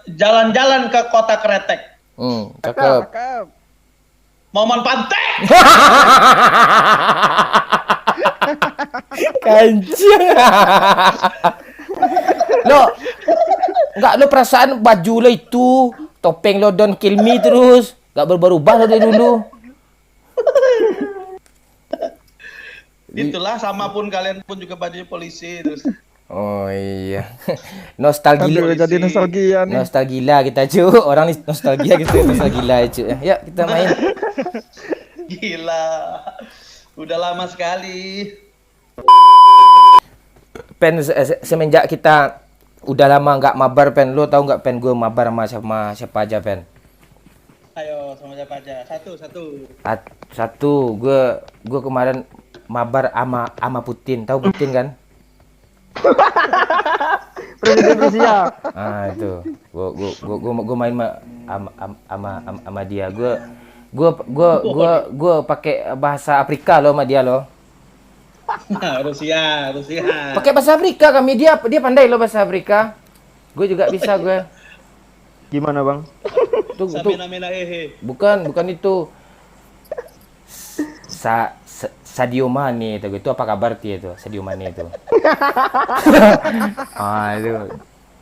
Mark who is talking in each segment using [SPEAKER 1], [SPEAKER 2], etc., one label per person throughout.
[SPEAKER 1] Jalan-jalan ke kota Kretek.
[SPEAKER 2] Cakep.
[SPEAKER 1] Momen pantai.
[SPEAKER 2] Kancing. Lo perasaan baju lo itu, topeng lo don't kill me terus. Gak berubah-ubah lo dari dulu.
[SPEAKER 1] Itulah, sama pun kalian pun juga bajunya polisi terus.
[SPEAKER 2] Oh iya. Nostalgia.
[SPEAKER 3] Jadi nostalgia nih.
[SPEAKER 2] Nostalgia kita, cu. Orang nih nostalgia gitu, nostalgia, cu. Ya, kita main.
[SPEAKER 1] Gila. Udah lama sekali.
[SPEAKER 2] Pen, semenjak kita udah lama nggak mabar, Pen. Lo tau nggak, Pen, gue mabar sama siapa aja, Pen?
[SPEAKER 1] Ayo, sama siapa aja?
[SPEAKER 2] Satu, gue kemarin mabar ama Putin. Tahu Putin kan?
[SPEAKER 3] Presiden Rusia.
[SPEAKER 2] Ah, itu. Gue main sama dia. Gue pakai bahasa Afrika lo sama dia lo.
[SPEAKER 1] Rusia.
[SPEAKER 2] Pakai bahasa Afrika kami, dia pandai lo bahasa Afrika. Gue juga bisa gue.
[SPEAKER 3] Gimana, Bang?
[SPEAKER 2] Tuh,
[SPEAKER 1] Samina hehe.
[SPEAKER 2] bukan itu. Sadio Mane itu apa kabar dia itu? Sadio Mane itu.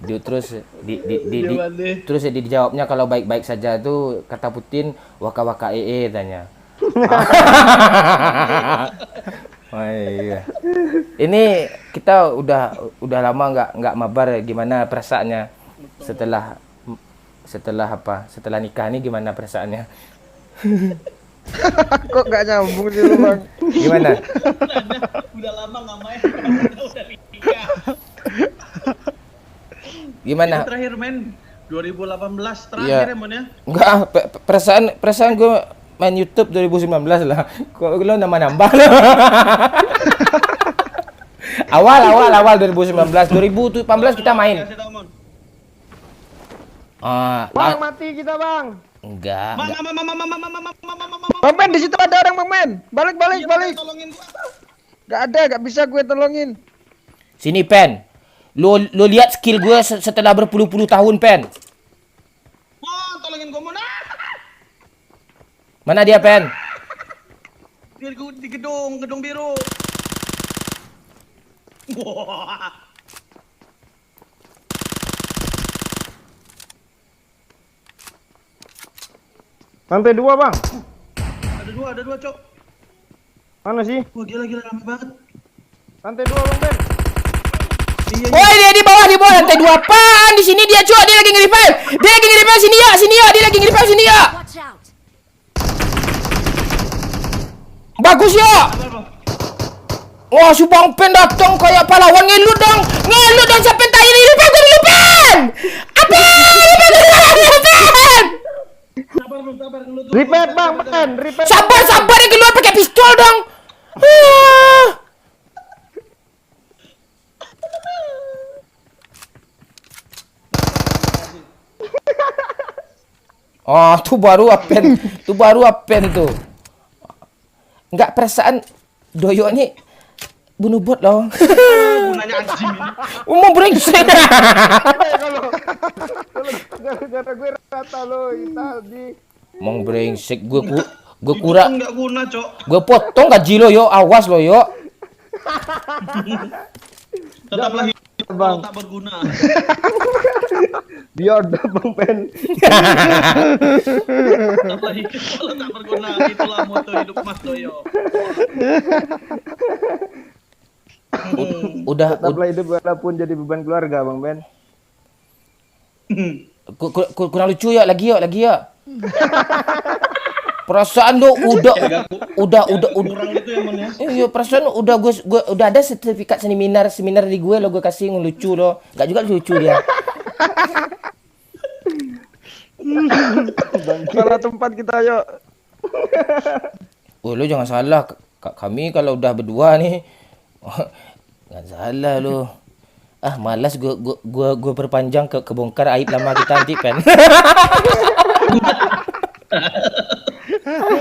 [SPEAKER 2] Itu terus terus dijawabnya kalau baik-baik saja tuh kata Putin waka tanya. Oh iya. Ini kita udah lama nggak mabar, gimana perasaannya setelah apa? Setelah nikah nih gimana perasaannya?
[SPEAKER 3] Kok nggak nyambung sih lu, Bang?
[SPEAKER 2] Gimana?
[SPEAKER 1] Udah lama nggak main. Udah nikah.
[SPEAKER 2] Gimana?
[SPEAKER 1] Itu terakhir main 2018 terakhir
[SPEAKER 2] Iya.
[SPEAKER 1] ya, Mon ya?
[SPEAKER 2] Enggak, perasaan gue main YouTube 2019 lah. Kok lo nambah-nambah? awal 2019 2018 kita main.
[SPEAKER 3] Bang, mati kita, Bang.
[SPEAKER 2] Enggak.
[SPEAKER 3] Bang Men, di situ ada orang, Bang Men. Balik.
[SPEAKER 1] Tolongin gua.
[SPEAKER 3] Gak bisa gue tolongin.
[SPEAKER 2] Sini, Pen. Lo lihat skill gue setelah berpuluh-puluh tahun, Pen.
[SPEAKER 1] Mon, tolongin gua, Mon.
[SPEAKER 2] Mana dia, Pen?
[SPEAKER 1] Di gedung biru. Wah.
[SPEAKER 3] Lantai 2, Bang.
[SPEAKER 1] Ada dua, Cok.
[SPEAKER 3] Mana sih?
[SPEAKER 1] Wah, gila rame banget.
[SPEAKER 3] Lantai 2, Bang Ben.
[SPEAKER 1] Iya.
[SPEAKER 2] Woi, dia di bawah lantai 2 apaan? Di sini dia, cuy. Dia lagi nge-revive. Sini ya. Dia lagi nge-revive sini ya. Bagus ya. Wah, si Bang Pen datang kayak pahlawan, ngelut dong siapa yang tanya ini, Pen? Apa? Pen?
[SPEAKER 1] Sabar, ngelutuk.
[SPEAKER 3] Repair, Bang Ben. Repair.
[SPEAKER 2] Sabar yang keluar pakai pistol dong. Oh, tuh baru apen tuh. Enggak, perasaan Doyo nih bunuh bot loh.
[SPEAKER 1] Gunanya anjing ini.
[SPEAKER 2] Mau brengsek.
[SPEAKER 3] Kalau gara-gara gue rata lo tadi.
[SPEAKER 2] Mau brengsek gue kurang.
[SPEAKER 1] Enggak guna, Cok.
[SPEAKER 2] Gue potong gaji lo yo, awas lo yo.
[SPEAKER 1] Tetaplah hidup
[SPEAKER 3] Bang.
[SPEAKER 1] kalau tak berguna.
[SPEAKER 3] Biar dah, Bang Ben.
[SPEAKER 1] Tetaplah hidup kalau tak berguna. Itulah moto hidup Mas Doyo.
[SPEAKER 3] Tetaplah hidup walaupun jadi beban keluarga, Bang Ben.
[SPEAKER 2] Kurang lucu ya, lagi ya. Perasaan lo udah
[SPEAKER 1] Kurang gitu ya, Mon ya.
[SPEAKER 2] iya, perasaan udah gue udah ada sertifikat seminar di gue lo, gue kasih ngelucu lo. Enggak juga lucu dia.
[SPEAKER 3] Salah tempat kita, yuk.
[SPEAKER 2] Oh, lo jangan salah. Kami kalau udah berdua nih, nggak salah lo. Malas gue perpanjang kebongkar aib lama kita nanti, Pen.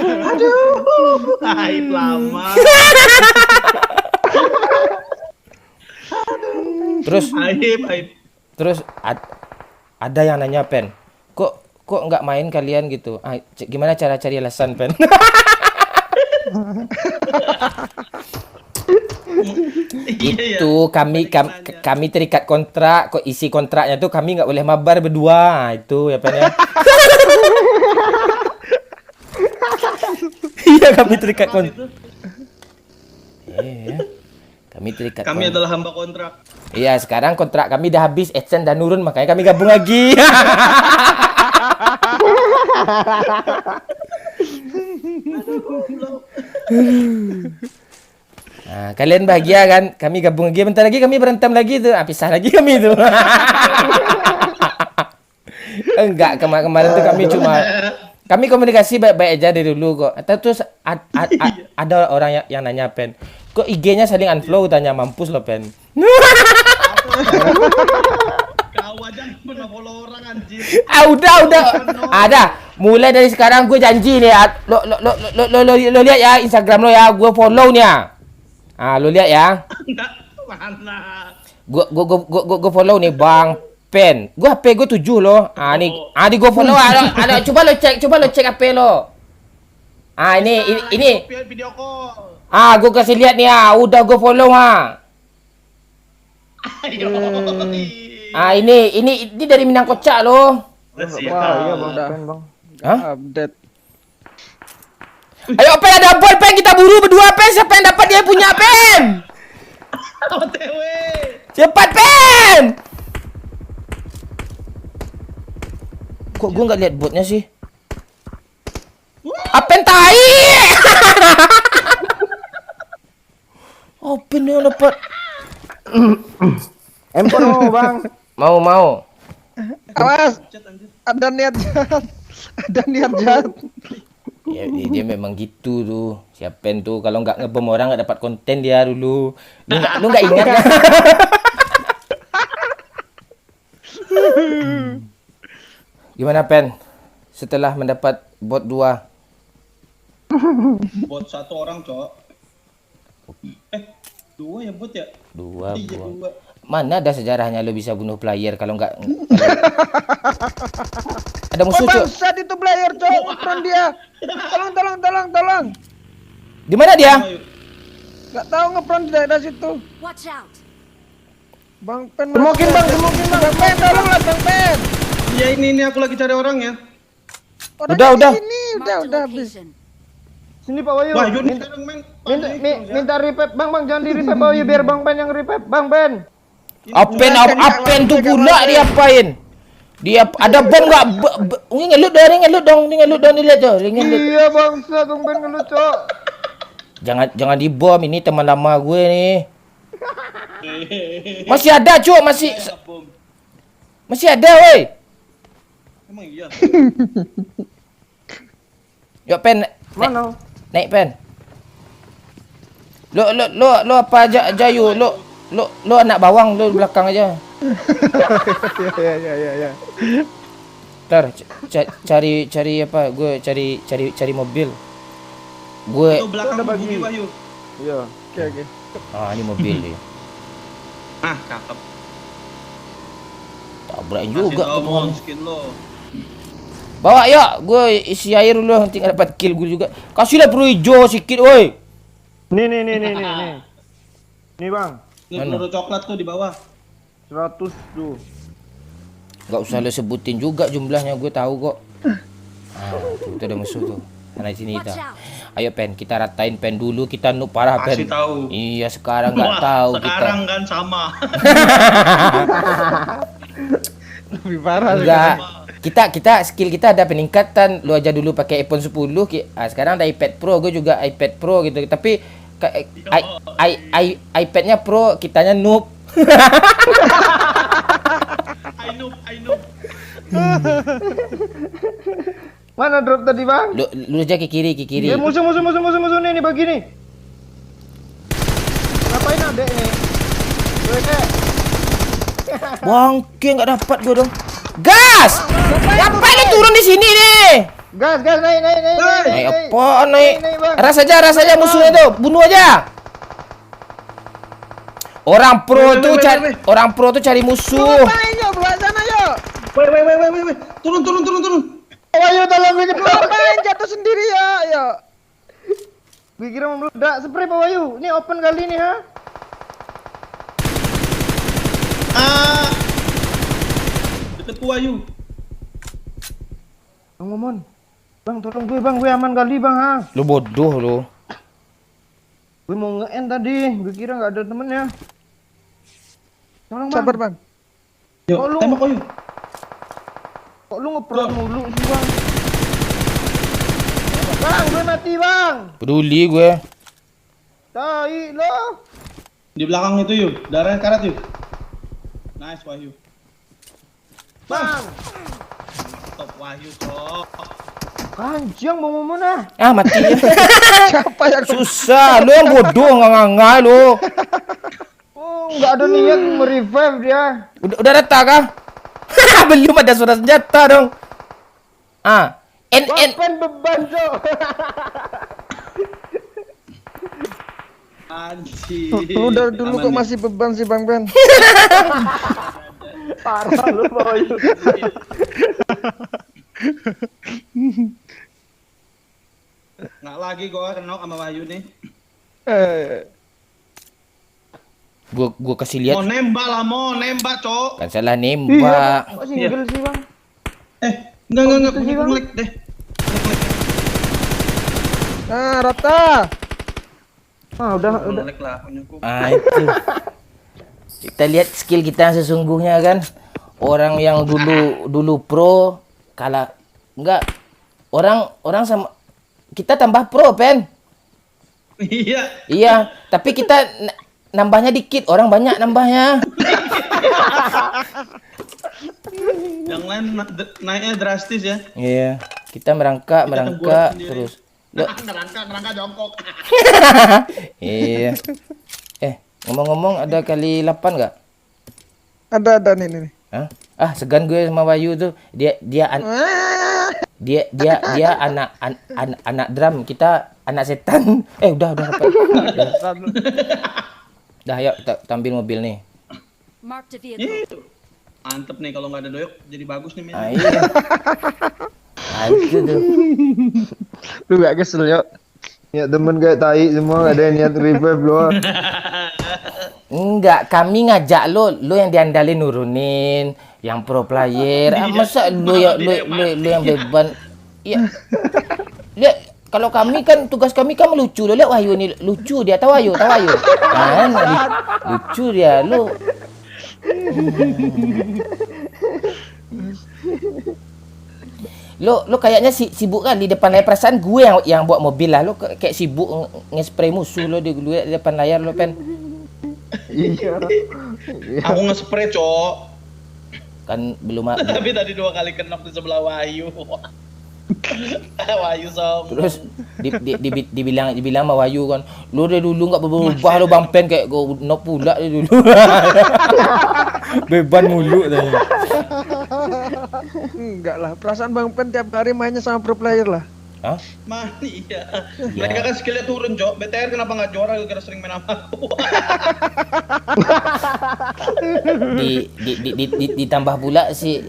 [SPEAKER 1] Aduh, aib lama.
[SPEAKER 2] Terus
[SPEAKER 1] Aib.
[SPEAKER 2] Terus ada yang nanya Pen, kok nggak main kalian gitu? Gimana cara cari alasan Pen? Itu kami terikat kontrak, kok isi kontraknya tuh kami nggak boleh mabar berdua, itu ya Pen ya. Iya kami terikat kontrak. Iya. Kami terikat.
[SPEAKER 1] Kami adalah hamba kontrak.
[SPEAKER 2] Iya, sekarang kontrak kami udah habis, AdSense dan nurun, makanya kami gabung lagi. Nah, kalian bahagia kan? Kami gabung lagi, bentar lagi kami berantem lagi tuh. Pisah lagi kami tuh. Enggak, kemarin tuh kami komunikasi baik-baik aja dari dulu kok. Terus ada orang yang nanya Pen, kok IG-nya saling unfollow, tanya, mampus lo Pen.
[SPEAKER 1] Kau aja pernah follow orang anjir.
[SPEAKER 2] Udah. Ada. Mulai dari sekarang gue janji nih. Lo lihat ya Instagram lo ya, gue follow nih ya. Lo lihat ya.
[SPEAKER 1] Mana?
[SPEAKER 2] Gue follow nih Bang Pen. Gue HP gue 7 loh. Nih gue follow. Ada coba lo cek HP lo. Ini.
[SPEAKER 1] Video call.
[SPEAKER 2] Gue kasih lihat nih ya. Udah gue follow
[SPEAKER 1] Ayo.
[SPEAKER 2] Ini dari Minang Kocak loh.
[SPEAKER 3] Iya bang.
[SPEAKER 2] Hah?
[SPEAKER 3] Update.
[SPEAKER 2] Ayo Pen, ada ball Pen, kita buru berdua Pen. Siapa yang dapat dia punya Pen?
[SPEAKER 1] OTW.
[SPEAKER 2] Cepat Pen. Kok gue nggak lihat botnya sih? Pen tai. Pen yang dapat.
[SPEAKER 3] Empon mau bang.
[SPEAKER 2] Mau.
[SPEAKER 3] Awas. Ada niat jahat.
[SPEAKER 2] Ya, dia memang gitu tuh. Si Pen tuh kalau nggak ngebom orang nggak dapat konten dia dulu. Lu nggak ingat kan? Gimana Pen? Setelah mendapat bot 2.
[SPEAKER 1] Bot 1 orang, Cok. 2 ya bot ya?
[SPEAKER 2] 2
[SPEAKER 1] Iya,
[SPEAKER 2] bot.
[SPEAKER 1] 2.
[SPEAKER 2] Mana ada sejarahnya lo bisa bunuh player kalau nggak ada musuh Cok.
[SPEAKER 3] Bangsat itu player Cok, ngepron dia. Tolong.
[SPEAKER 2] Di mana dia?
[SPEAKER 3] Gak tahu ngepron di daerah situ.
[SPEAKER 4] Watch out.
[SPEAKER 3] Bang Pen.
[SPEAKER 5] Semokin bang.
[SPEAKER 3] Bang Pen, tolonglah Bang Pen.
[SPEAKER 1] Iya ini aku lagi cari orang ya.
[SPEAKER 3] Orangnya
[SPEAKER 2] Udah.
[SPEAKER 3] di sini,
[SPEAKER 4] Marked a
[SPEAKER 3] udah habis.
[SPEAKER 4] location.
[SPEAKER 5] Sini Pak Wahyu.
[SPEAKER 1] Wah, Yun sekarang main.
[SPEAKER 5] Minta revive bang, jangan di revive Pak Wahyu, biar Bang Pen yang revive. Bang Pen.
[SPEAKER 2] Apen tuh pula diapain? Dia ada bom nggak? Ngelut dong, nih lihat tuh, ngelut.
[SPEAKER 5] Iya bangsa, Bang Pen ngelut Cok.
[SPEAKER 2] Jangan dibom, ini teman lama gue nih. Masih ada Cok, masih ada woi.
[SPEAKER 1] Emang iya.
[SPEAKER 2] Yuk Pen,
[SPEAKER 5] Mana?
[SPEAKER 2] naik Pen. Lo apa aja Jayu, lo anak bawang, lo belakang aja.
[SPEAKER 5] Ya.
[SPEAKER 2] Ntar cari apa? Gue cari mobil. Gue
[SPEAKER 1] Itu belakang
[SPEAKER 5] Udah bagi.
[SPEAKER 1] bumi Wahyu.
[SPEAKER 5] Iya. Oke.
[SPEAKER 2] ini mobil nih.
[SPEAKER 1] Cakep.
[SPEAKER 2] Tabrakin
[SPEAKER 1] Kasih
[SPEAKER 2] juga
[SPEAKER 1] tau
[SPEAKER 2] tuh pohon.
[SPEAKER 1] skin lo.
[SPEAKER 2] Bawa ya, gue isi air dulu nanti nggak dapat kill gue juga. Kasihlah peluru hijau sedikit, woi.
[SPEAKER 5] Nih. Nih Bang.
[SPEAKER 1] Ini
[SPEAKER 2] Mana?
[SPEAKER 1] peluru coklat tuh di bawah.
[SPEAKER 5] 100 tuh.
[SPEAKER 2] Gak usah lo sebutin juga jumlahnya, gue tahu kok. Tuh ada musuh tuh. Sana sini kita. Ayo Pen, kita ratain Pen dulu, kita nuk parah Pen.
[SPEAKER 1] Kasih tahu.
[SPEAKER 2] Iya, sekarang nggak
[SPEAKER 1] Wah,
[SPEAKER 2] tahu
[SPEAKER 1] sekarang
[SPEAKER 2] kita.
[SPEAKER 1] kan sama.
[SPEAKER 3] Lebih parah.
[SPEAKER 2] Enggak. Kita skill kita ada peningkatan. Lu aja dulu pakai iPhone 10, sekarang ada iPad Pro, gue juga iPad Pro gitu. Tapi iPad-nya Pro, kitanya noob.
[SPEAKER 1] I know.
[SPEAKER 5] Mana drop tadi Bang?
[SPEAKER 2] Lu aja ke kiri.
[SPEAKER 5] Musuh nih bagi nih. Ngapain adek nih?
[SPEAKER 2] Bangke nggak dapat gue dong. Gas! Ngapain lu turun di sini nih?
[SPEAKER 5] Gas naik.
[SPEAKER 2] Naik apa naik?
[SPEAKER 5] Bang.
[SPEAKER 2] Ras aja musuhnya tuh, bunuh aja. Orang pro tuh cari musuh.
[SPEAKER 3] Ngapain yuk, keluar sana yuk.
[SPEAKER 1] Weh. Turun.
[SPEAKER 5] Wahyu tolong gue
[SPEAKER 3] Lu
[SPEAKER 5] jebol.
[SPEAKER 3] main jatuh sendiri ya. Ya.
[SPEAKER 5] Gue kira mau meledak. Spray Pak Wahyu. Ini open kali ini ha.
[SPEAKER 1] Deket ku Wahyu.
[SPEAKER 5] Bang Momon. Bang tolong gue aman kali bang ha.
[SPEAKER 2] Lu bodoh lu.
[SPEAKER 5] Gue mau nge-end tadi. Gue kira nggak ada temennya. Tolong bang.
[SPEAKER 3] Sabar, Bang.
[SPEAKER 1] Yuk,
[SPEAKER 5] Kok lu-
[SPEAKER 1] tembak Wahyu.
[SPEAKER 5] Kok lu ngeprot mulu sih bang? Bang, gue mati bang.
[SPEAKER 2] Peduli gue.
[SPEAKER 5] Tai lo.
[SPEAKER 1] Di belakang itu yuk, darahnya karat yuk. Nice Wahyu.
[SPEAKER 5] Bang.
[SPEAKER 1] Top Wahyu kok.
[SPEAKER 5] Kanjang mau Momon ah.
[SPEAKER 2] Ah mati.
[SPEAKER 3] Siapa yang
[SPEAKER 2] Susah, lu yang bodoh nganga lu.
[SPEAKER 5] Oh, nggak ada niat merevive dia.
[SPEAKER 2] Udah rata kah? Belum ada suara senjata dong. Ah,
[SPEAKER 5] Wapen beban cok.
[SPEAKER 1] Anjir.
[SPEAKER 3] Lu dari dulu
[SPEAKER 1] Aman
[SPEAKER 3] kok
[SPEAKER 1] nih.
[SPEAKER 3] masih beban sih, Bang Ben?
[SPEAKER 5] Parah lu Pak Wahyu.
[SPEAKER 1] Nggak lagi gua kenok sama Wahyu nih.
[SPEAKER 2] gua kasih lihat.
[SPEAKER 1] Mau nembak, Cok.
[SPEAKER 2] Kan salah
[SPEAKER 5] Iya,
[SPEAKER 2] nembak.
[SPEAKER 5] kok single sih bang?
[SPEAKER 1] Enggak,
[SPEAKER 5] gitu sih,
[SPEAKER 1] punya
[SPEAKER 5] Bang?
[SPEAKER 1] ngelag deh.
[SPEAKER 3] Ah, rata.
[SPEAKER 5] Ah udah.
[SPEAKER 1] Ngelag lah punyaku.
[SPEAKER 2] Ah itu. Kita lihat skill kita yang sesungguhnya kan. Orang yang dulu pro kalah enggak. Orang sama kita tambah pro, Pen.
[SPEAKER 1] Iya.
[SPEAKER 2] Iya, tapi kita nambahnya dikit, orang banyak nambahnya.
[SPEAKER 1] Yang lain naiknya drastis ya.
[SPEAKER 2] Iya, kita merangkak
[SPEAKER 1] tengkurap sendiri.
[SPEAKER 2] terus. Lo,
[SPEAKER 1] Nerangka jongkok.
[SPEAKER 2] iya. Ngomong-ngomong ada kali 8 enggak?
[SPEAKER 3] Ada nih.
[SPEAKER 2] Hah? Ah, segan gue sama Wahyu tuh. Dia anak drum, kita anak setan. Udah dapat. Dah, yuk kita ambil mobil nih.
[SPEAKER 4] Marked a vehicle.
[SPEAKER 1] Mantep nih kalau nggak ada doyok jadi bagus nih
[SPEAKER 2] Ah,
[SPEAKER 1] mainnya.
[SPEAKER 2] iya. Ah, itu tuh.
[SPEAKER 3] Lu gak kesel, yuk.
[SPEAKER 5] Ya temen kayak tai semua nggak ada yang niat revive lo.
[SPEAKER 2] Enggak, kami ngajak lo yang diandalin nurunin, yang pro player. Masa lu yang beban? Iya. Lihat, kalau kami kan tugas kami kan melucu. Lo lihat Wahyu ini lucu dia, tahu Wahyu. Kan lucu dia lo. Lo kayaknya sibuk kan di depan layar, perasaan gue yang bawa mobil lah. Lo kayak sibuk nge-spray musuh lo di depan layar lo, Pen.
[SPEAKER 5] Iya.
[SPEAKER 1] Aku nge-spray, Cok.
[SPEAKER 2] Kan belum
[SPEAKER 1] Tapi tadi 2 kali kenok di sebelah Wahyu. Wahyu song.
[SPEAKER 2] terus dibilang sama Wahyu kan, lu dari dulu nggak berubah lo Bang Pen, kayak gue nok pula dari dulu. Beban mulu tadi.
[SPEAKER 3] Enggak lah, perasaan Bang Pen tiap hari mainnya sama pro player lah.
[SPEAKER 2] Hah?
[SPEAKER 1] Iya. Mereka kan skillnya turun, Cok. BTR kenapa nggak juara gara-gara sering main sama aku?
[SPEAKER 2] Ditambah pula si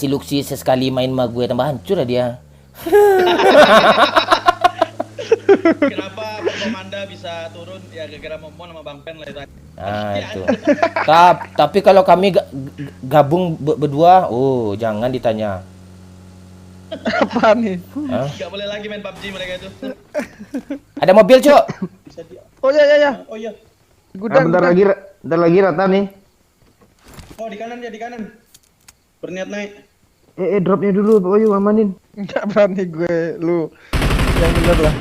[SPEAKER 2] Luxi sesekali main sama gue tambah hancur lah dia.
[SPEAKER 1] Kenapa Komanda bisa turun? Ya gara-gara Momon sama Bang Pen lah itu.
[SPEAKER 2] Ah itu. Tapi kalau kami gabung berdua, jangan ditanya.
[SPEAKER 3] Apa nih?
[SPEAKER 2] Hah?
[SPEAKER 1] Nggak boleh lagi main PUBG mereka itu.
[SPEAKER 2] Ada mobil, Cok.
[SPEAKER 1] Bisa dia.
[SPEAKER 3] Oh ya.
[SPEAKER 1] Oh iya.
[SPEAKER 3] Gudang.
[SPEAKER 5] bentar lagi rata nih.
[SPEAKER 1] Oh di kanan ya, di kanan. Berniat naik.
[SPEAKER 5] Dropnya dulu Pak Wahyu amanin.
[SPEAKER 3] Enggak berani gue, lu. Yang bener lah.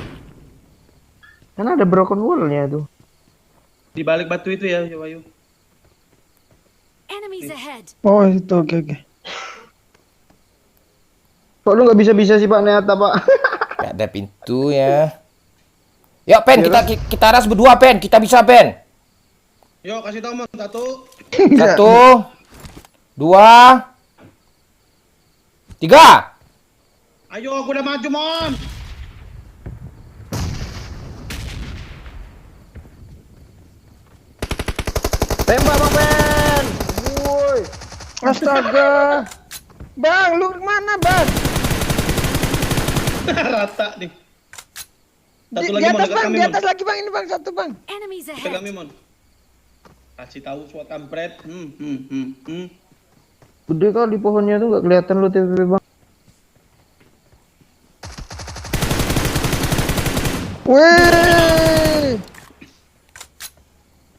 [SPEAKER 5] Kan ada broken wall-nya tuh.
[SPEAKER 1] Di balik batu itu ya, Wahyu.
[SPEAKER 4] Enemies ahead.
[SPEAKER 3] Oh, itu oke.
[SPEAKER 5] Kok lu nggak bisa sih Pak Neata Pak?
[SPEAKER 2] Gak ada pintu ya. Yuk, Pen, kita ras berdua, Pen. Kita bisa, Pen.
[SPEAKER 1] Yuk kasih tau Mon. 1.
[SPEAKER 2] 1, 2, 3.
[SPEAKER 1] Ayo aku udah maju Mon.
[SPEAKER 5] Tembak Bang Ben. Woi.
[SPEAKER 3] Astaga. Bang, lu mana, Bang?
[SPEAKER 1] Rata nih. Satu
[SPEAKER 3] Di
[SPEAKER 1] lagi Mon,
[SPEAKER 3] atas,
[SPEAKER 1] dekat
[SPEAKER 3] Bang,
[SPEAKER 1] kami
[SPEAKER 3] di
[SPEAKER 1] Mon.
[SPEAKER 3] atas lagi, Bang. Ini, Bang, satu, Bang.
[SPEAKER 4] Enemies
[SPEAKER 1] Dekat kami
[SPEAKER 4] ahead.
[SPEAKER 1] Mon. Kasih tahu SWAT kampret.
[SPEAKER 5] Gede kali pohonnya tuh nggak kelihatan lu TPP bang.
[SPEAKER 3] Wih.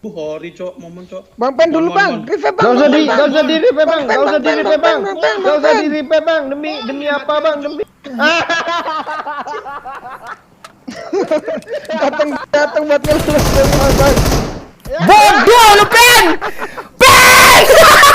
[SPEAKER 1] Hori cok, momen cok.
[SPEAKER 3] Bang Pen dulu,
[SPEAKER 1] Mon,
[SPEAKER 3] Bang.
[SPEAKER 1] Mon.
[SPEAKER 3] Revive, Bang.
[SPEAKER 5] Gak usah di,
[SPEAKER 3] Bang,
[SPEAKER 5] gak usah di revive bang,
[SPEAKER 3] Bang Pen,
[SPEAKER 5] gak usah
[SPEAKER 3] Bang
[SPEAKER 5] di
[SPEAKER 3] Pen,
[SPEAKER 5] revive bang,
[SPEAKER 3] Bang Pen,
[SPEAKER 5] gak usah
[SPEAKER 3] Bang
[SPEAKER 5] di
[SPEAKER 3] Pen.
[SPEAKER 5] revive bang, demi apa bang, demi.
[SPEAKER 3] Datang buat ngelus, Bang.
[SPEAKER 2] Bodoh lu, Pen! Pen!